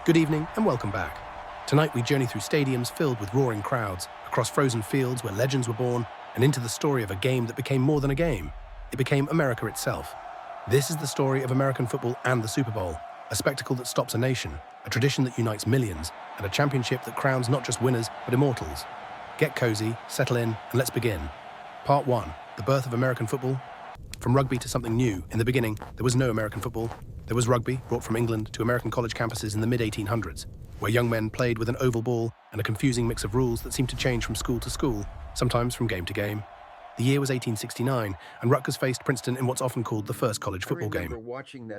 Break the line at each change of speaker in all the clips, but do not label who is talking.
Good evening and welcome back. Tonight we journey through stadiums filled with roaring crowds, across frozen fields where legends were born, and into the story of a game that became more than a game. It became America itself. This is the story of American football and the Super Bowl, a spectacle that stops a nation, a tradition that unites millions, and a championship that crowns not just winners but immortals. Get cozy, settle in, and let's begin. Part 1, the birth of American football. From rugby to something new, in the beginning, there was no American football. There was rugby, brought from England to American college campuses in the mid-1800s, where young men played with an oval ball and a confusing mix of rules that seemed to change from school to school, sometimes from game to game. The year was 1869, and Rutgers faced Princeton in what's often called the first college football game.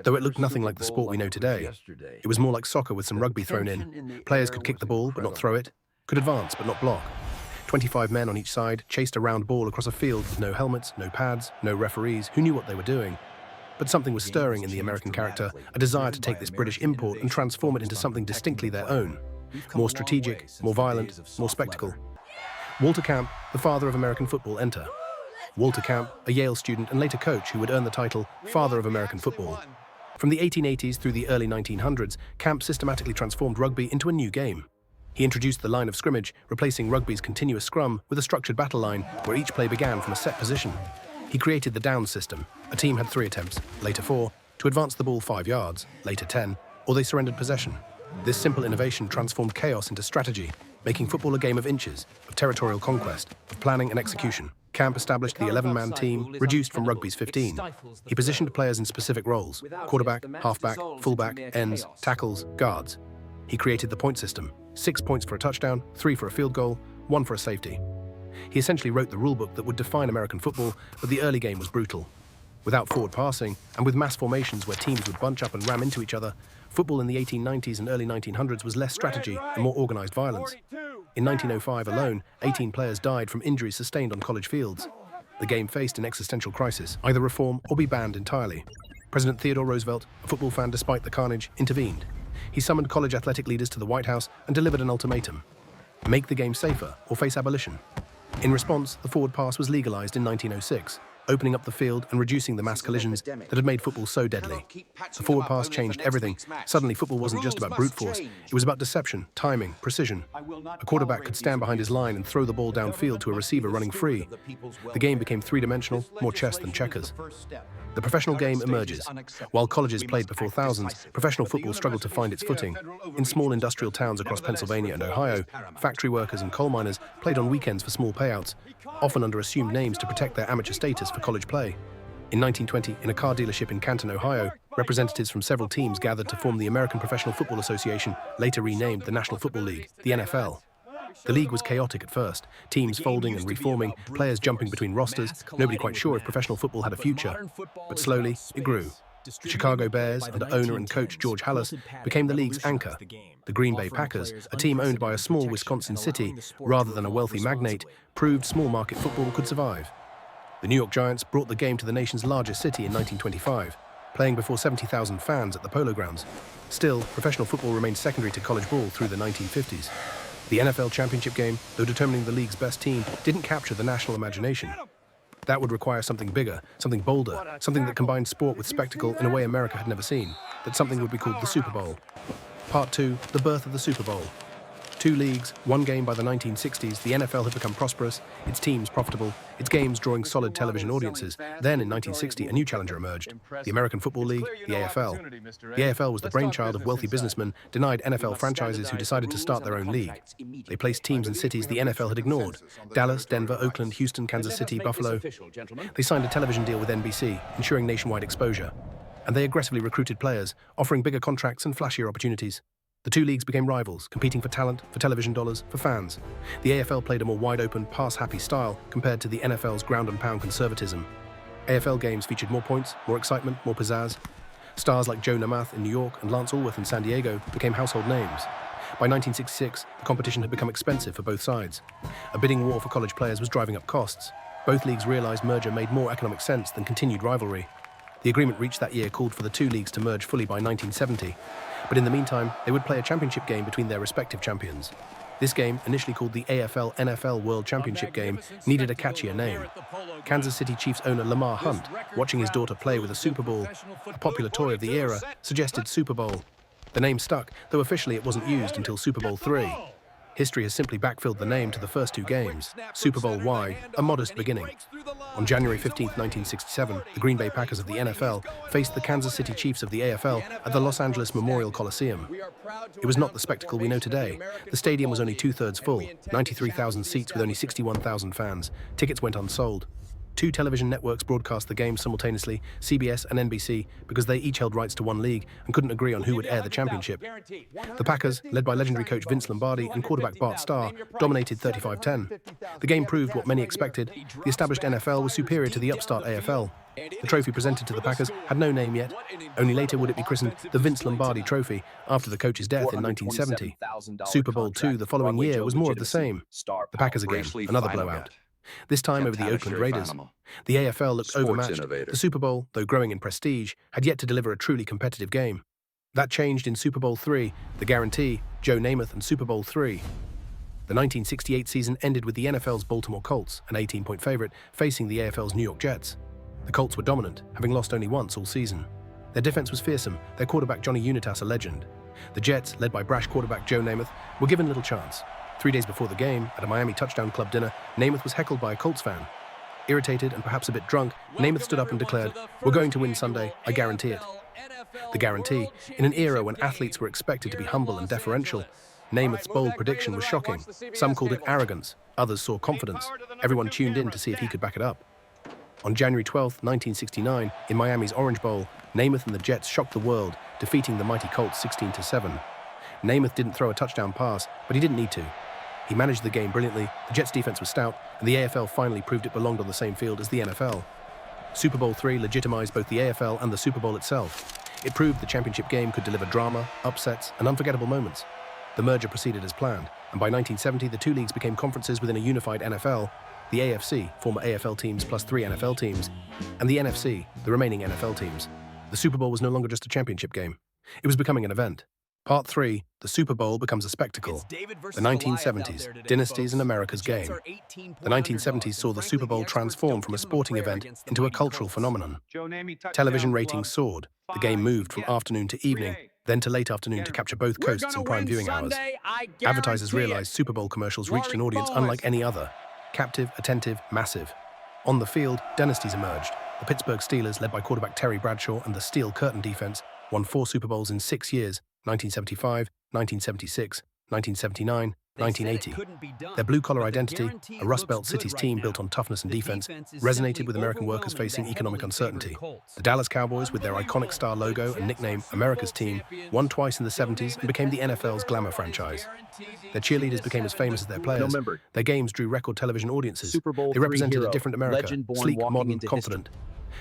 Though it looked nothing like the sport we know today, it was more like soccer with some rugby thrown in. Players could kick the ball but not throw it, could advance but not block. 25 men on each side chased a round ball across a field with no helmets, no pads, no referees, who knew what they were doing. But something was stirring in the American character, a desire to take this British import and transform it into something distinctly their own. More strategic, more violent, more spectacle. Walter Camp, the father of American football, enter. Walter Camp, a Yale student and later coach who would earn the title Father of American Football. From the 1880s through the early 1900s, Camp systematically transformed rugby into a new game. He introduced the line of scrimmage, replacing rugby's continuous scrum with a structured battle line where each play began from a set position. He created the down system. A team had 3 attempts, later 4, to advance the ball 5 yards, later 10, or they surrendered possession. This simple innovation transformed chaos into strategy, making football a game of inches, of territorial conquest, of planning and execution. Camp established the 11-man team, reduced from rugby's 15. He positioned players in specific roles: quarterback, halfback, fullback, ends, tackles, guards. He created the point system: 6 points for a touchdown, 3 for a field goal, 1 for a safety. He essentially wrote the rulebook that would define American football, but the early game was brutal. Without forward passing, and with mass formations where teams would bunch up and ram into each other, football in the 1890s and early 1900s was less strategy and more organized violence. In 1905 alone, 18 players died from injuries sustained on college fields. The game faced an existential crisis: either reform or be banned entirely. President Theodore Roosevelt, a football fan despite the carnage, intervened. He summoned college athletic leaders to the White House and delivered an ultimatum: make the game safer or face abolition. In response, the forward pass was legalized in 1906, opening up the field and reducing the mass collisions that had made football so deadly. The forward pass changed everything. Suddenly, football wasn't just about brute force. It was about deception, timing, precision. A quarterback could stand behind his line and throw the ball downfield to a receiver running free. The game became three-dimensional, more chess than checkers. The professional game emerges. While colleges played before thousands, professional football struggled to find its footing. In small industrial towns across Pennsylvania and Ohio, factory workers and coal miners played on weekends for small payouts, often under assumed names to protect their amateur status for college play. In 1920, in a car dealership in Canton, Ohio, representatives from several teams gathered to form the American Professional Football Association, later renamed the National Football League, the NFL. The league was chaotic at first, teams folding and reforming, players jumping between rosters, nobody quite sure if professional football had a future. But slowly, it grew. The Chicago Bears, under owner and coach George Halas, became the league's anchor. The Green Bay Packers, a team owned by a small Wisconsin city rather than a wealthy magnate, proved small-market football could survive. The New York Giants brought the game to the nation's largest city in 1925, playing before 70,000 fans at the Polo Grounds. Still, professional football remained secondary to college ball through the 1950s. The NFL championship game, though determining the league's best team, didn't capture the national imagination. That would require something bigger, something bolder, something that combined sport with spectacle in a way America had never seen. That something would be called the Super Bowl. Part 2, the birth of the Super Bowl. 2 leagues, 1 game by the 1960s, the NFL had become prosperous, its teams profitable, its games drawing solid television audiences. Then, in 1960, a new challenger emerged: the American Football League, the AFL. The AFL was the brainchild of wealthy businessmen, denied NFL franchises who decided to start their own league. They placed teams in cities the NFL had ignored: Dallas, Denver, Oakland, Houston, Kansas City, Buffalo. They signed a television deal with NBC, ensuring nationwide exposure. And they aggressively recruited players, offering bigger contracts and flashier opportunities. The 2 leagues became rivals, competing for talent, for television dollars, for fans. The AFL played a more wide-open, pass-happy style compared to the NFL's ground-and-pound conservatism. AFL games featured more points, more excitement, more pizzazz. Stars like Joe Namath in New York and Lance Alworth in San Diego became household names. By 1966, the competition had become expensive for both sides. A bidding war for college players was driving up costs. Both leagues realized merger made more economic sense than continued rivalry. The agreement reached that year called for the 2 leagues to merge fully by 1970. But in the meantime, they would play a championship game between their respective champions. This game, initially called the AFL-NFL World Championship Game, needed a catchier name. Kansas City Chiefs owner Lamar Hunt, watching his daughter play with a Super Ball, a popular toy of the era, suggested Super Bowl. The name stuck, though officially it wasn't used until Super Bowl III. History has simply backfilled the name to the first two games. Super Bowl Y, a modest beginning. On January 15, 1967, the Green Bay Packers of the NFL faced the Kansas City Chiefs of the AFL at the Los Angeles Memorial Coliseum. It was not the spectacle we know today. The stadium was only two-thirds full, 93,000 seats with only 61,000 fans. Tickets went unsold. Two television networks broadcast the game simultaneously, CBS and NBC, because they each held rights to one league and couldn't agree on who would air the championship. The Packers, led by legendary coach Vince Lombardi and quarterback Bart Starr, dominated 35-10. The game proved what many expected. The established NFL was superior to the upstart AFL. The trophy presented to the Packers had no name yet. Only later would it be christened the Vince Lombardi Trophy after the coach's death in 1970. Super Bowl II the following year was more of the same. The Packers again, another blowout. This time over the Oakland Raiders. The AFL looked overmatched. The Super Bowl, though growing in prestige, had yet to deliver a truly competitive game. That changed in Super Bowl III, the guarantee, Joe Namath and Super Bowl III. The 1968 season ended with the NFL's Baltimore Colts, an 18-point favorite, facing the AFL's New York Jets. The Colts were dominant, having lost only once all season. Their defense was fearsome, their quarterback Johnny Unitas a legend. The Jets, led by brash quarterback Joe Namath, were given little chance. 3 days before the game, at a Miami Touchdown Club dinner, Namath was heckled by a Colts fan. Irritated and perhaps a bit drunk, Namath stood up and declared, "We're going to win Sunday, I guarantee it." The guarantee, in an era when athletes were expected to be humble and deferential. Namath's bold prediction was shocking. Some called it arrogance, others saw confidence. Everyone tuned in to see if he could back it up. On January 12, 1969, in Miami's Orange Bowl, Namath and the Jets shocked the world, defeating the mighty Colts 16-7. Namath didn't throw a touchdown pass, but he didn't need to. He managed the game brilliantly, the Jets' defense was stout, and the AFL finally proved it belonged on the same field as the NFL. Super Bowl III legitimized both the AFL and the Super Bowl itself. It proved the championship game could deliver drama, upsets, and unforgettable moments. The merger proceeded as planned, and by 1970 the two leagues became conferences within a unified NFL, the AFC, former AFL teams plus 3 NFL teams, and the NFC, the remaining NFL teams. The Super Bowl was no longer just a championship game. It was becoming an event. Part 3, the Super Bowl becomes a spectacle. The 1970s, dynasties and America's game. The 1970s saw the Super Bowl transform from a sporting event into a cultural phenomenon. Television ratings soared. The game moved from afternoon to evening, then to late afternoon to capture both coasts in prime viewing hours. Advertisers realized Super Bowl commercials reached an audience unlike any other. Captive, attentive, massive. On the field, dynasties emerged. The Pittsburgh Steelers, led by quarterback Terry Bradshaw and the Steel Curtain defense, won 4 Super Bowls in 6 years, 1975, 1976, 1979, 1980. Their blue-collar identity, a Rust Belt cities team built on toughness and defense, resonated with American workers facing economic uncertainty. The Dallas Cowboys, with their iconic star logo and nickname America's Team, won twice in the 70s and became the NFL's glamour franchise. Their cheerleaders became as famous as their players. Their games drew record television audiences. They represented a different America, sleek, modern, confident.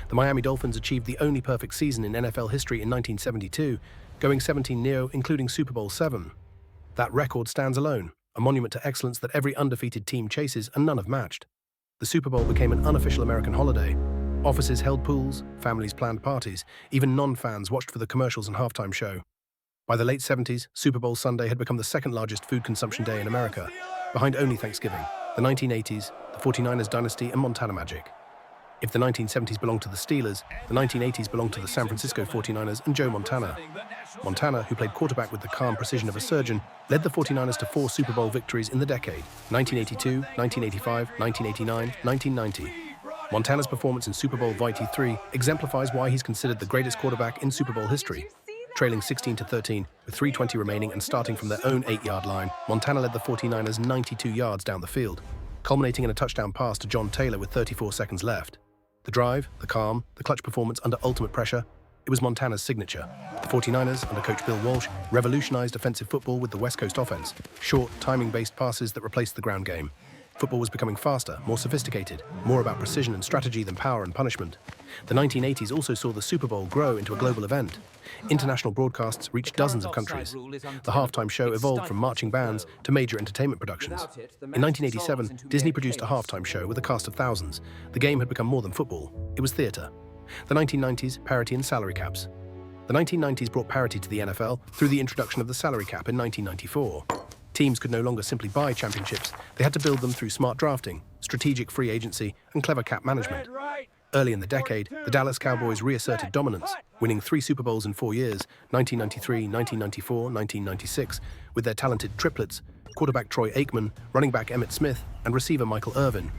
The Miami Dolphins achieved the only perfect season in NFL history in 1972, going 17-0, including Super Bowl VII. That record stands alone, a monument to excellence that every undefeated team chases and none have matched. The Super Bowl became an unofficial American holiday. Offices held pools, families planned parties, even non-fans watched for the commercials and halftime show. By the late 70s, Super Bowl Sunday had become the second largest food consumption day in America, behind only Thanksgiving, the 1980s, the 49ers dynasty, and Montana Magic. If the 1970s belonged to the Steelers, the 1980s belonged to the San Francisco 49ers and Joe Montana. Montana, who played quarterback with the calm precision of a surgeon, led the 49ers to 4 Super Bowl victories in the decade, 1982, 1985, 1989, 1990. Montana's performance in Super Bowl XXIII exemplifies why he's considered the greatest quarterback in Super Bowl history. Trailing 16-13, with 3:20 remaining and starting from their own 8-yard line, Montana led the 49ers 92 yards down the field, culminating in a touchdown pass to John Taylor with 34 seconds left. The drive, the calm, the clutch performance under ultimate pressure, it was Montana's signature. The 49ers, under coach Bill Walsh, revolutionized offensive football with the West Coast offense, short, timing-based passes that replaced the ground game. Football was becoming faster, more sophisticated, more about precision and strategy than power and punishment. The 1980s also saw the Super Bowl grow into a global event. International broadcasts reached dozens of countries. The halftime show evolved from marching bands to major entertainment productions. In 1987, Disney produced a halftime show with a cast of thousands. The game had become more than football. It was theater. The 1990s, parity and salary caps. The 1990s brought parity to the NFL through the introduction of the salary cap in 1994. Teams could no longer simply buy championships. They had to build them through smart drafting, strategic free agency, and clever cap management. Early in the decade, the Dallas Cowboys reasserted dominance, winning 3 Super Bowls in 4 years, 1993, 1994, 1996, with their talented triplets, quarterback Troy Aikman, running back Emmitt Smith, and receiver Michael Irvin.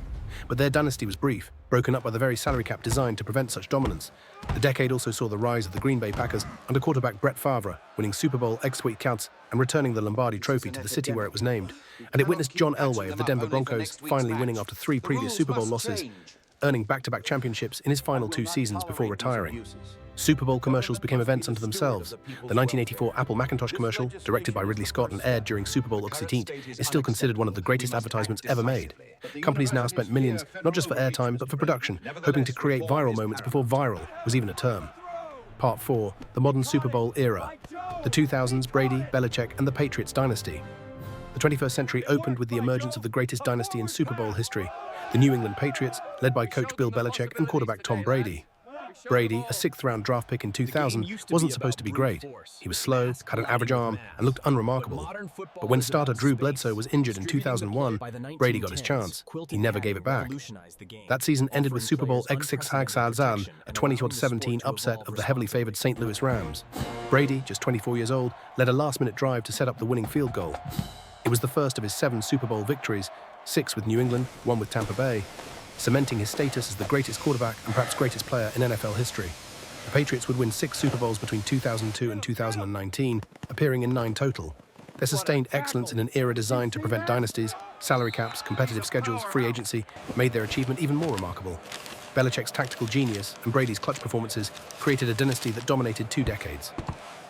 But their dynasty was brief, broken up by the very salary cap designed to prevent such dominance. The decade also saw the rise of the Green Bay Packers under quarterback Brett Favre, winning Super Bowl X-Week counts and returning the Lombardi Trophy to the city where it was named. And it witnessed John Elway of the Denver Broncos finally winning after 3 previous Super Bowl losses, earning back-to-back championships in his final 2 seasons before retiring. Super Bowl commercials became events unto themselves. The 1984 Apple Macintosh commercial, directed by Ridley Scott and aired during Super Bowl XVIII, is still considered one of the greatest advertisements ever made. Companies now spent millions, not just for airtime, but for production, hoping to create viral moments before viral was even a term. Part 4, the modern Super Bowl era. The 2000s, Brady, Belichick, and the Patriots dynasty. The 21st century opened with the emergence of the greatest dynasty in Super Bowl history, the New England Patriots, led by coach Bill Belichick and quarterback Tom Brady. Brady, a 6th-round draft pick in 2000, wasn't supposed to be great. He was slow, had an average arm, and looked unremarkable. But when starter Drew Bledsoe was injured in 2001, Brady got his chance. He never gave it back. That season ended with Super Bowl X6 Hag a 20-17 upset of the heavily favored St. Louis Rams. Brady, just 24 years old, led a last-minute drive to set up the winning field goal. It was the first of his 7 Super Bowl victories, 6 with New England, 1 with Tampa Bay, cementing his status as the greatest quarterback and perhaps greatest player in NFL history. The Patriots would win 6 Super Bowls between 2002 and 2019, appearing in 9 total. Their sustained excellence in an era designed to prevent dynasties, salary caps, competitive schedules, free agency, made their achievement even more remarkable. Belichick's tactical genius and Brady's clutch performances created a dynasty that dominated 2 decades.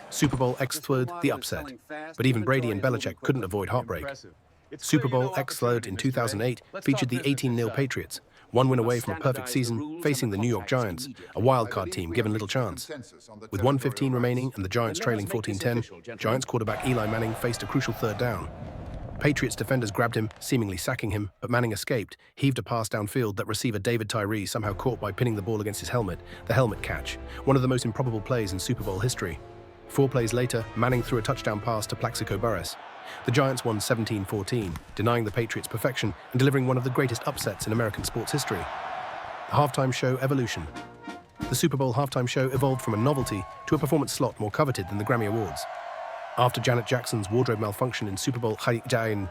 Super Bowl X3rd, the upset. But even Brady and Belichick couldn't avoid heartbreak. Super Bowl X3rd in 2008 featured the 18-0 Patriots, 1 win away from a perfect season, facing the New York Giants, a wildcard team given little chance. With 1:15 remaining and the Giants trailing 14-10, Giants quarterback Eli Manning faced a crucial 3rd down. Patriots defenders grabbed him, seemingly sacking him, but Manning escaped, heaved a pass downfield that receiver David Tyree somehow caught by pinning the ball against his helmet, the helmet catch, one of the most improbable plays in Super Bowl history. 4 plays later, Manning threw a touchdown pass to Plaxico Burress. The Giants won 17-14, denying the Patriots perfection and delivering one of the greatest upsets in American sports history. The halftime show evolution. The Super Bowl halftime show evolved from a novelty to a performance slot more coveted than the Grammy Awards. After Janet Jackson's wardrobe malfunction in Super Bowl XVIII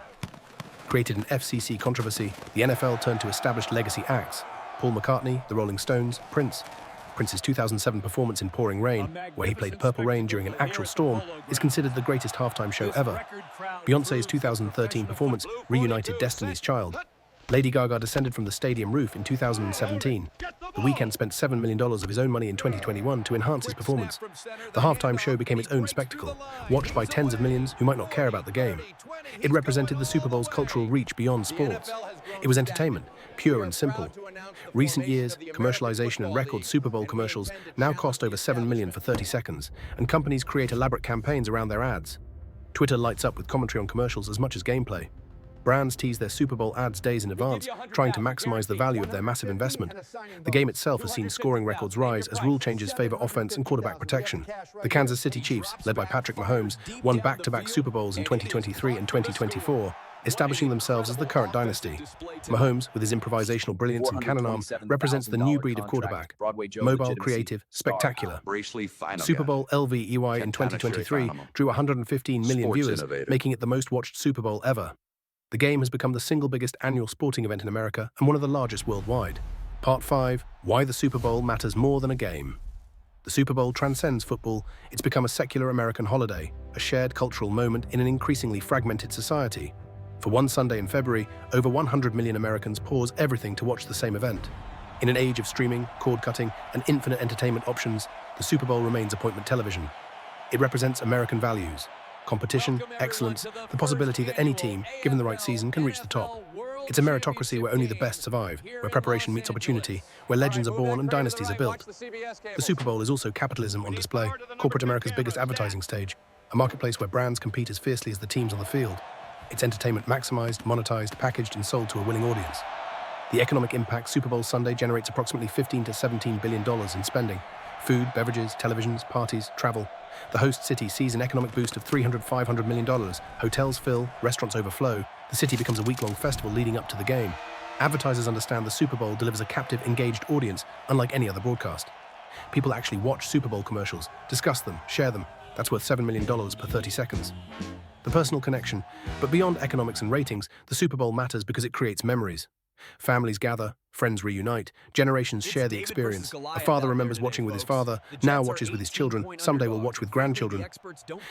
created an FCC controversy, the NFL turned to established legacy acts. Paul McCartney, the Rolling Stones, Prince's 2007 performance in Pouring Rain, where he played Purple Rain during an actual storm, is considered the greatest halftime show ever. Beyoncé's 2013 performance reunited Destiny's Child. Lady Gaga descended from the stadium roof in 2017. The Weeknd spent $7 million of his own money in 2021 to enhance his performance. The halftime show became its own spectacle, watched by tens of millions who might not care about the game. It represented the Super Bowl's cultural reach beyond sports. It was entertainment, pure and simple. Recent years, commercialization and record Super Bowl commercials now cost over $7 million for 30 seconds, and companies create elaborate campaigns around their ads. Twitter lights up with commentary on commercials as much as gameplay. Brands tease their Super Bowl ads days in advance, trying to maximize the value of their massive investment. The game itself has seen scoring records rise as rule changes favor offense and quarterback protection. The Kansas City Chiefs, led by Patrick Mahomes, won back-to-back Super Bowls in 2023 and 2024, establishing themselves as the current dynasty. Mahomes, with his improvisational brilliance and cannon arm, represents the new breed of quarterback. Mobile, creative, spectacular. Super Bowl LVEY in 2023 drew 115 million viewers, making it the most-watched Super Bowl ever. The game has become the single biggest annual sporting event in America and one of the largest worldwide. Part 5, Why the Super Bowl Matters More Than a Game. The Super Bowl transcends football. It's become a secular American holiday, a shared cultural moment in an increasingly fragmented society. For one Sunday in February, over 100 million Americans pause everything to watch the same event. In an age of streaming, cord-cutting, and infinite entertainment options, the Super Bowl remains appointment television. It represents American values: competition, excellence, the possibility that any team, given the right season, can reach the top. It's a meritocracy where only the best survive, where preparation meets opportunity, where legends are born and dynasties are built. The Super Bowl is also capitalism on display, corporate America's biggest advertising stage, a marketplace where brands compete as fiercely as the teams on the field. It's entertainment maximized, monetized, packaged, and sold to a willing audience. The economic impact Super Bowl Sunday generates approximately $15 to $17 billion in spending. Food, beverages, televisions, parties, travel. The host city sees an economic boost of $300–500 million. Hotels fill, restaurants overflow. The city becomes a week-long festival leading up to the game. Advertisers understand the Super Bowl delivers a captive, engaged audience unlike any other broadcast. People actually watch Super Bowl commercials, discuss them, share them. That's worth $7 million per 30 seconds. The personal connection. But beyond economics and ratings, the Super Bowl matters because it creates memories. Families gather, friends reunite, generations share the experience. A father remembers watching with his father, now watches with his children, someday will watch with grandchildren.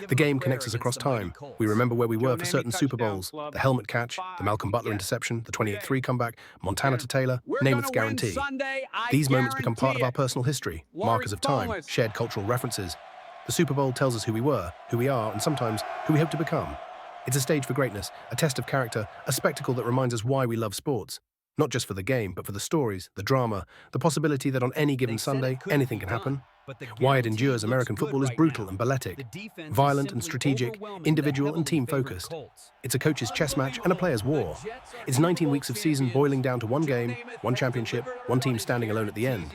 The game connects us across time. We remember where we were for certain Super Bowls, the helmet catch, the Malcolm Butler interception, the 28-3 comeback, Montana to Taylor, Namath's guarantee. These moments become part of our personal history, markers of time, shared cultural references. The Super Bowl tells us who we were, who we are, and sometimes who we hope to become. It's a stage for greatness, a test of character, a spectacle that reminds us why we love sports. Not just for the game, but for the stories, the drama, the possibility that on any given Sunday, anything can happen. Why it endures American football is brutal and balletic, violent and strategic, individual and team-focused. It's a coach's chess match and a player's war. It's 19 weeks of season boiling down to one game, one championship, one team standing alone at the end.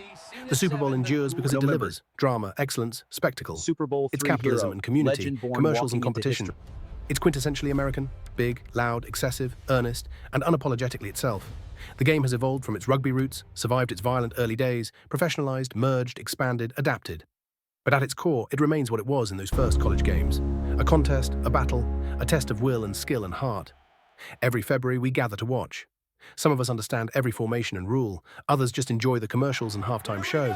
The Super Bowl endures because it delivers drama, excellence, spectacle.
Super Bowl
It's
III
capitalism
hero,
and community,
legend-born
commercials and
walking into
competition.
history.
It's quintessentially American, big, loud, excessive, earnest, and unapologetically itself. The game has evolved from its rugby roots, survived its violent early days, professionalized, merged, expanded, adapted. But at its core, it remains what it was in those first college games. A contest, a battle, a test of will and skill and heart. Every February, we gather to watch. Some of us understand every formation and rule, others just enjoy the commercials and halftime show.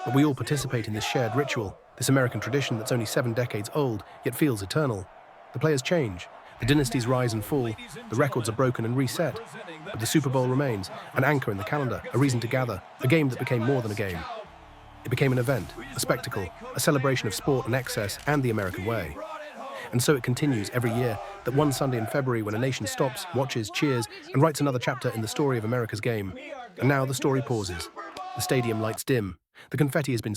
But we all participate in this shared ritual, this American tradition that's only 7 decades old, yet feels eternal. The players change, the dynasties rise and fall, the records are broken and reset. But the Super Bowl remains, an anchor in the calendar, a reason to gather, a game that became more than a game. It became an event, a spectacle, a celebration of sport and excess and the American way. And so it continues every year, that one Sunday in February when a nation stops, watches, cheers, and writes another chapter in the story of America's game. And now the story pauses. The stadium lights dim. The confetti has been